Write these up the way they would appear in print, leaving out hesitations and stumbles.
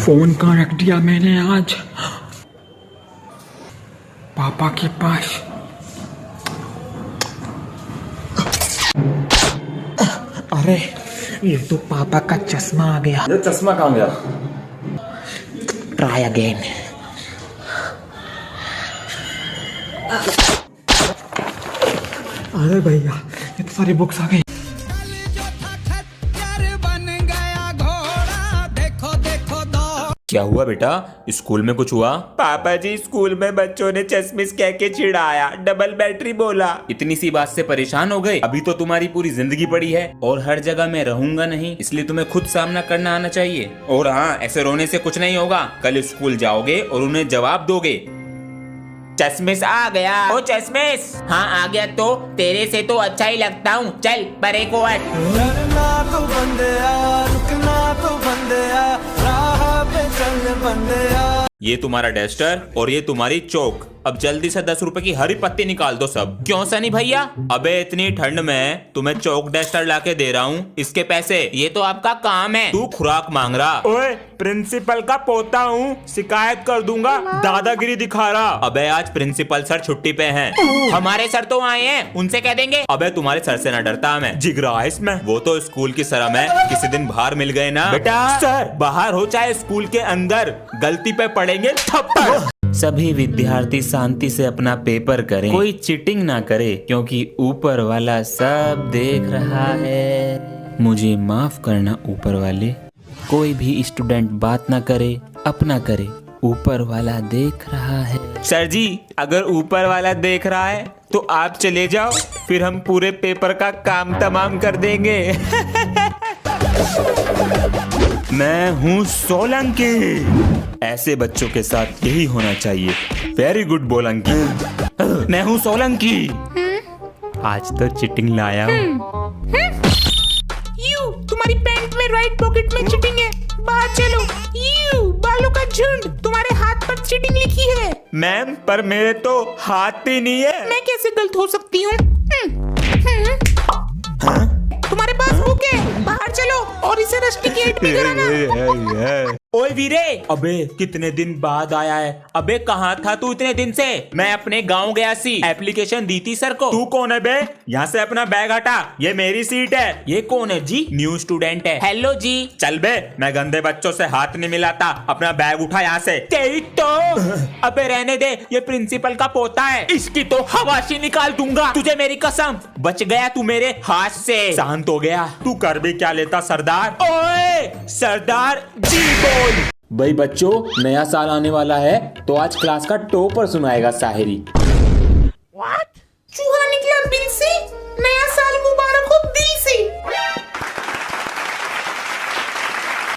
Phone कहाँ रख दिया मैंने आज? पापा के पास। अरे ये तो पापा का चश्मा आ गया। ये चश्मा कहाँ गया? Try again. अरे भैया इतनी सारी बुक्स आ गई। क्या हुआ बेटा, स्कूल में कुछ हुआ? पापा जी स्कूल में बच्चों ने चश्मिश कह के चिढ़ाया, डबल बैटरी बोला। इतनी सी बात से परेशान हो गए? अभी तो तुम्हारी पूरी जिंदगी पड़ी है और हर जगह मैं रहूंगा नहीं, इसलिए तुम्हें खुद सामना करना आना चाहिए। और हाँ, ऐसे रोने से कुछ नहीं होगा। कल स्कूल जाओगे और उन्हें जवाब दोगे। चश्मिश आ गया। ओ चश्मिश। हाँ आ गया तो तेरे से तो अच्छा ही लगता हूँ। चल परे को हट। डरना तो बंदया, रुकना तो बंदया, राह पे चल बंदया। ये तुम्हारा डस्टर और ये तुम्हारी चौक। अब जल्दी से 10 रुपए की हरी पत्ती निकाल दो सब। क्यों सनी भैया? अबे इतनी ठंड में तुम्हें चौक डस्टर लाके दे रहा हूँ, इसके पैसे। ये तो आपका काम है। तू खुराक मांग रहा। ओए प्रिंसिपल का पोता हूँ, शिकायत कर दूंगा। दादागिरी दिखा रहा। अबे आज प्रिंसिपल सर छुट्टी पे हैं। हमारे सर तो आए हैं, उनसे कह देंगे। अबे तुम्हारे सर से ना डरता मैं, जिगरा है इसमें। वो तो स्कूल की शर्म है, किसी दिन बाहर मिल गए ना। बेटा सर बाहर हो चाहे स्कूल के अंदर, गलती पे पड़ेंगे थप्पड़। सभी विद्यार्थी शांति से अपना पेपर करें, कोई चीटिंग ना करे, क्योंकि ऊपर वाला सब देख रहा है। मुझे माफ करना ऊपर वाले, कोई भी स्टूडेंट बात ना करे, अपना करे, ऊपर वाला देख रहा है। सर जी अगर ऊपर वाला देख रहा है तो आप चले जाओ, फिर हम पूरे पेपर का काम तमाम कर देंगे। मैं हूँ सोलंकी। ऐसे बच्चों के साथ यही होना चाहिए। वेरी गुड बोलंकी। मैं हूँ सोलंकी। आज तो चिटिंग लाया हूँ। यू तुम्हारी पैंट में राइट पॉकेट में चिटिंग है, बाहर चलो। यू बालों का झुंड, तुम्हारे हाथ पर चिटिंग लिखी है। मैम पर मेरे तो हाथ ही नहीं है। मैं कैसे गलत हो सकती हूँ? तुम्हारे पास बुक है, बाहर चलो और इसे रस्टिकेट भी कराना। ओए वीरे, अबे कितने दिन बाद आया है। अबे कहाँ था तू इतने दिन से? मैं अपने गांव गया सी, एप्लीकेशन दी थी सर को। तू कौन है बे? यहाँ से अपना बैग हटा, ये मेरी सीट है। ये कौन है जी? न्यू स्टूडेंट है। हेलो जी। चल बे, मैं गंदे बच्चों से हाथ नहीं मिलाता, अपना बैग उठा यहाँ से। तेरी तो अबे रहने दे, ये प्रिंसिपल का पोता है, इसकी तो हवाशी निकाल दूंगा, तुझे मेरी कसम। बच गया तू मेरे हाथ से। शांत हो गया। तू कर भी क्या लेता सरदार? ओए सरदार जी बोल। भाई बच्चों, नया साल आने वाला है तो आज क्लास का टॉपर सुनाएगा शायरी। व्हाट? चूहा निकला बिल से, नया साल मुबारक हो दिल से।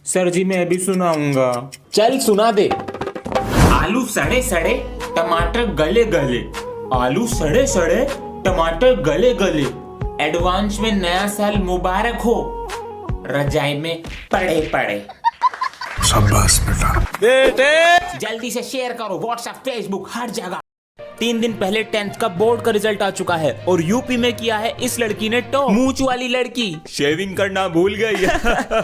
सर जी मैं भी सुनाऊंगा। चल सुना दे। आलू सड़े सड़े, टमाटर गले गले। आलू सड़े सड़े, टमाटर गले गले। एडवांस में नया साल मुबारक हो, रजाई में पड़े पड़े। शाबाश बेटा। जल्दी से शेयर करो, व्हाट्सएप फेसबुक हर जगह। 3 दिन पहले 10th का बोर्ड का रिजल्ट आ चुका है और यूपी में किया है इस लड़की ने टॉप। मूंछ वाली लड़की शेविंग करना भूल गई।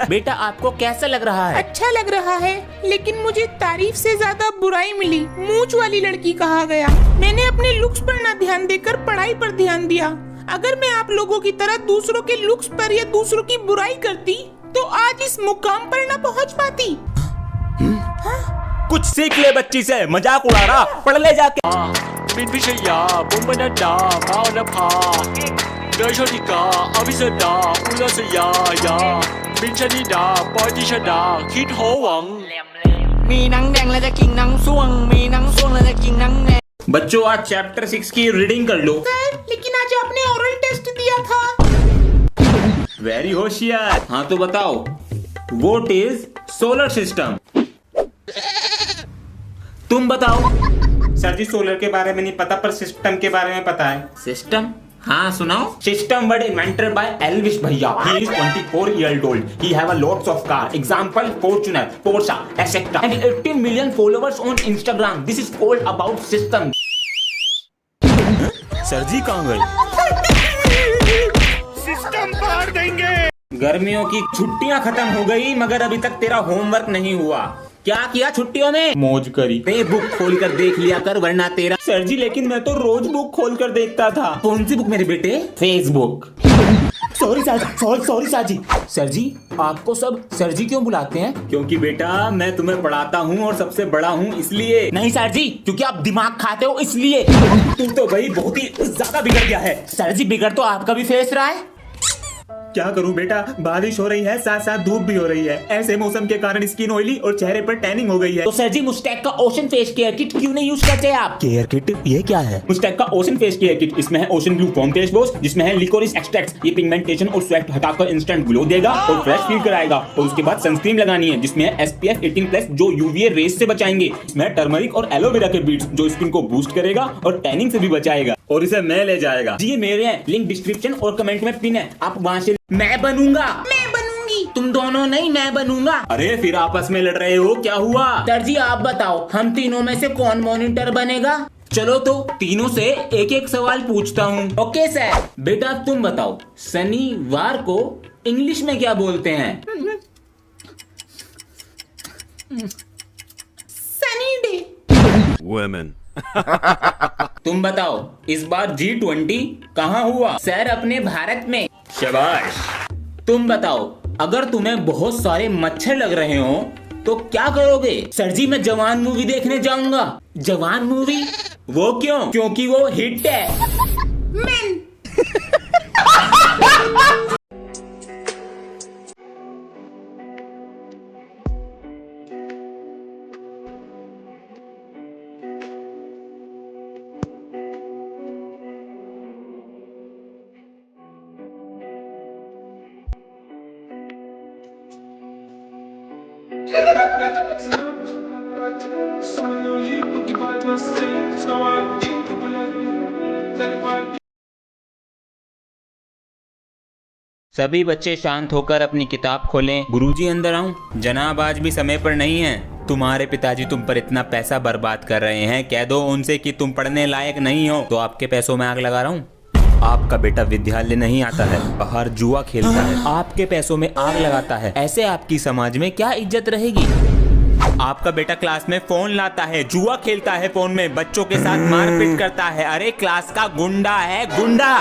बेटा आपको कैसा लग रहा है? अच्छा लग रहा है, लेकिन मुझे तारीफ से ज्यादा बुराई मिली। मूंछ वाली लड़की कहा गया। मैंने अपने लुक्स पर ना ध्यान देकर पढ़ाई पर ध्यान दिया। अगर मैं आप लोगों की तरह दूसरों के लुक्स पर या दूसरों की बुराई करती तो आज इस मुकाम पर न पहुंच पाती। कुछ सीख ले बच्ची से, मजाक उड़ा रहा, पढ़ ले जाके। เป็นวิชยาบุมบรรดามาวนภาโดยโชติกาอภิสดาอุลสยายาบินชนิดาปอยติชดาคิดโหหวังมีหนังแดงและจะกินหนังส่วงมีหนังส่วงและจะกินหนังแดง बच्चों आज चैप्टर 6 की रीडिंग कर लो। सर लेकिन आज आपने ओरल टेस्ट दिया था। वेरी होशियार। हाँ तो बताओ, व्हाट इज सोलर सिस्टम? तुम बताओ। सर जी सोलर के बारे में नहीं पता, पर सिस्टम के बारे में पता है। सिस्टम? हाँ सुनाओ। System word invented by Elvis भैया. He is 24 years old. He have a lots of car. Example Fortuner, Porsche, etc. And 18 million followers on Instagram. This is all about system. Sir ji कहाँ गए? System फाड़ देंगे। गर्मियों की छुट्टियां खत्म हो गई मगर अभी तक तेरा होमवर्क नहीं हुआ। क्या किया छुट्टियों में? मौज करी। बे बुक खोल कर देख लिया कर वरना तेरा। सर जी लेकिन मैं तो रोज बुक खोल कर देखता था। कौन सी बुक मेरे बेटे? फेसबुक। सॉरी सर जी। सर जी आपको सब सर जी क्यों बुलाते हैं? क्योंकि बेटा मैं तुम्हें पढ़ाता हूँ और सबसे बड़ा हूँ इसलिए। नहीं सर जी, क्योंकि आप दिमाग खाते हो इसलिए। तू तो भाई बहुत ही ज्यादा बिगड़ गया है। सर जी बिगड़ तो आपका भी फेस रहा है। क्या करूं बेटा, बारिश हो रही है साथ साथ धूप भी हो रही है। ऐसे मौसम के कारण स्किन ऑयली और चेहरे पर टैनिंग हो गई है। तो सर जी मुस्टैक का ओशन फेस केयर किट क्यों नहीं यूज करते आप? केयर किट ये क्या है? मुस्टैक का ओशन फेस केयर किट, इसमें है ocean blue foam face wash जिसमें है लिकोरिस एक्सट्रैक्ट्स। ये पिगमेंटेशन और स्वेट हटाकर इंस्टेंट ग्लो देगा और फ्रेश फील कराएगा। और उसके बाद सनस्क्रीन लगानी है जिसमें है SPF 18+ जो यूवीए रेस से बचाएंगे। इसमें टर्मरिक और एलोवेरा के बीट्स जो स्किन को बूस्ट करेगा और टैनिंग से भी बचाएगा। और इसे मैं ले जाएगा। जी ये मेरे हैं, लिंक डिस्क्रिप्शन और कमेंट में पिन है, आप वहाँ से। मैं बनूंगा। मैं बनूंगी। तुम दोनों नहीं, मैं बनूंगा। अरे फिर आपस में लड़ रहे हो, क्या हुआ? सर जी आप बताओ हम तीनों में से कौन मॉनिटर बनेगा? चलो तो तीनों से एक एक सवाल पूछता हूँ। Okay sir. बेटा तुम बताओ शनिवार को इंग्लिश में क्या बोलते हैं? Sunny day. तुम बताओ इस बार G20 कहाँ हुआ? सर अपने भारत में। शाबाश। तुम बताओ अगर तुम्हें बहुत सारे मच्छर लग रहे हो तो क्या करोगे? सर जी मैं जवान मूवी देखने जाऊंगा। जवान मूवी? वो क्यों? क्योंकि वो हिट है। मैन। सभी बच्चे शांत होकर अपनी किताब खोलें। गुरुजी अंदर आऊं? जनाब आज भी समय पर नहीं है। तुम्हारे पिताजी तुम पर इतना पैसा बर्बाद कर रहे हैं, कह दो उनसे कि तुम पढ़ने लायक नहीं हो। तो आपके पैसों में आग लगा रहा हूँ। आपका बेटा विद्यालय नहीं आता है, बाहर जुआ खेलता है, आपके पैसों में आग लगाता है। ऐसे आपकी समाज में क्या इज्जत रहेगी? आपका बेटा क्लास में फोन लाता है, जुआ खेलता है फोन में, बच्चों के साथ मारपीट करता है। अरे क्लास का गुंडा है, गुंडा।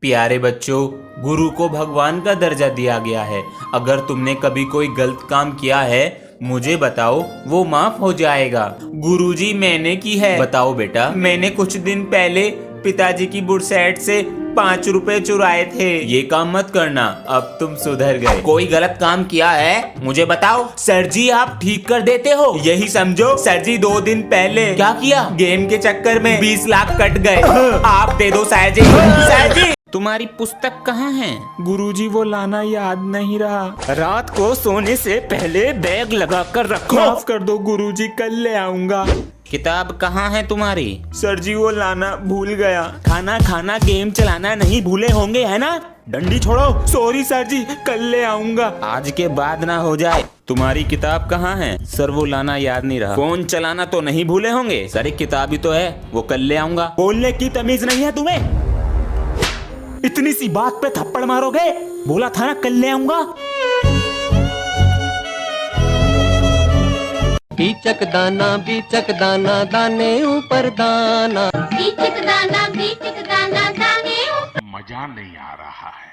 प्यारे बच्चों, गुरु को भगवान का दर्जा दिया गया है। अगर तुमने कभी कोई गलत काम किया है मुझे बताओ, वो माफ हो जाएगा। गुरुजी मैंने की है। बताओ बेटा। मैंने कुछ दिन पहले पिताजी की बुटसैट से 5 रुपए चुराए थे। ये काम मत करना, अब तुम सुधर गए। कोई गलत काम किया है मुझे बताओ। सर जी आप ठीक कर देते हो, यही समझो। सर जी 2 दिन पहले क्या किया? गेम के चक्कर में 20 लाख कट गए। आप दे दो सर जी। सर जी तुम्हारी पुस्तक कहाँ है? गुरुजी वो लाना याद नहीं रहा। रात को सोने से पहले बैग लगा कर रखो। माफ कर दो गुरुजी, कल ले आऊंगा। किताब कहाँ है तुम्हारी? सर जी वो लाना भूल गया। खाना खाना गेम चलाना नहीं भूले होंगे है ना? डंडी छोड़ो। सॉरी सर जी, कल ले आऊंगा। आज के बाद ना हो जाए। तुम्हारी किताब कहाँ है? सर वो लाना याद नहीं रहा। फोन चलाना तो नहीं भूले होंगे? सर एक किताब ही तो है, वो कल ले आऊंगा। बोलने की तमीज नहीं है तुम्हें? इतनी सी बात पे थप्पड़ मारोगे? बोला था ना कल ले आऊंगा। बीचक दाना दाने ऊपर दाना। बीचक दाना दाने ऊपर। मजा नहीं आ रहा है।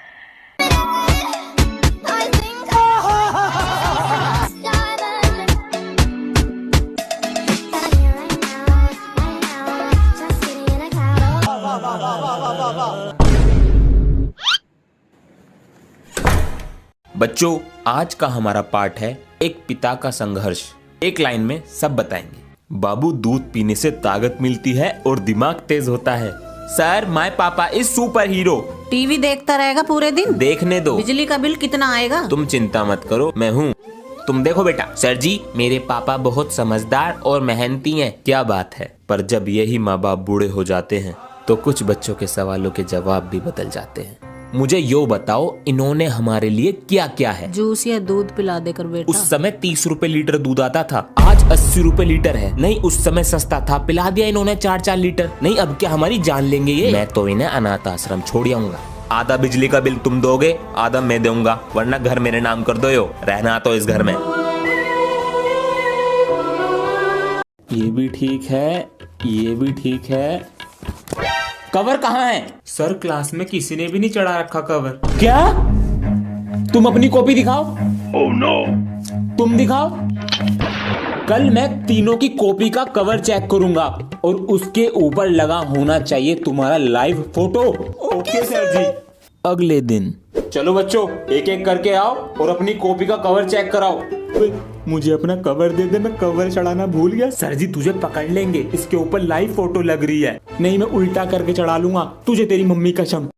बच्चों आज का हमारा पाठ है एक पिता का संघर्ष। एक लाइन में सब बताएंगे। बाबू दूध पीने से ताकत मिलती है और दिमाग तेज होता है। सर माय पापा इज सुपर हीरो। टीवी देखता रहेगा पूरे दिन? देखने दो। बिजली का बिल कितना आएगा? तुम चिंता मत करो, मैं हूँ। तुम देखो बेटा। सर जी मेरे पापा बहुत समझदार और मेहनती हैं। क्या बात है, पर जब यही माँ बाप बूढ़े हो जाते हैं तो कुछ बच्चों के सवालों के जवाब भी बदल जाते हैं। मुझे यो बताओ इन्होंने हमारे लिए क्या क्या है? जूस या दूध पिला देकर बेटा। उस समय 30 रुपए लीटर दूध आता था, आज 80 रुपए लीटर है। नहीं उस समय सस्ता था, पिला दिया इन्होंने 4-4 लीटर। नहीं अब क्या हमारी जान लेंगे ये? मैं तो इन्हें अनाथ आश्रम छोड़ आऊंगा। आधा बिजली का बिल तुम दोगे, आधा मैं दूंगा, वरना घर मेरे नाम कर दो। रहना तो इस घर में। ये भी ठीक है, ये भी ठीक है। कवर कहाँ है? सर क्लास में किसी ने भी नहीं चढ़ा रखा कवर। क्या? तुम अपनी कॉपी दिखाओ। Oh no. तुम दिखाओ। कल मैं तीनों की कॉपी का कवर चेक करूंगा और उसके ऊपर लगा होना चाहिए तुम्हारा लाइव फोटो। ओके सर जी। अगले दिन चलो बच्चों, एक एक करके आओ और अपनी कॉपी का कवर चेक कराओ। मुझे अपना कवर दे दे, मैं कवर चढ़ाना भूल गया। सर जी तुझे पकड़ लेंगे, इसके ऊपर लाइव फोटो लग रही है। नहीं, मैं उल्टा करके चढ़ा लूंगा, तुझे तेरी मम्मी कसम।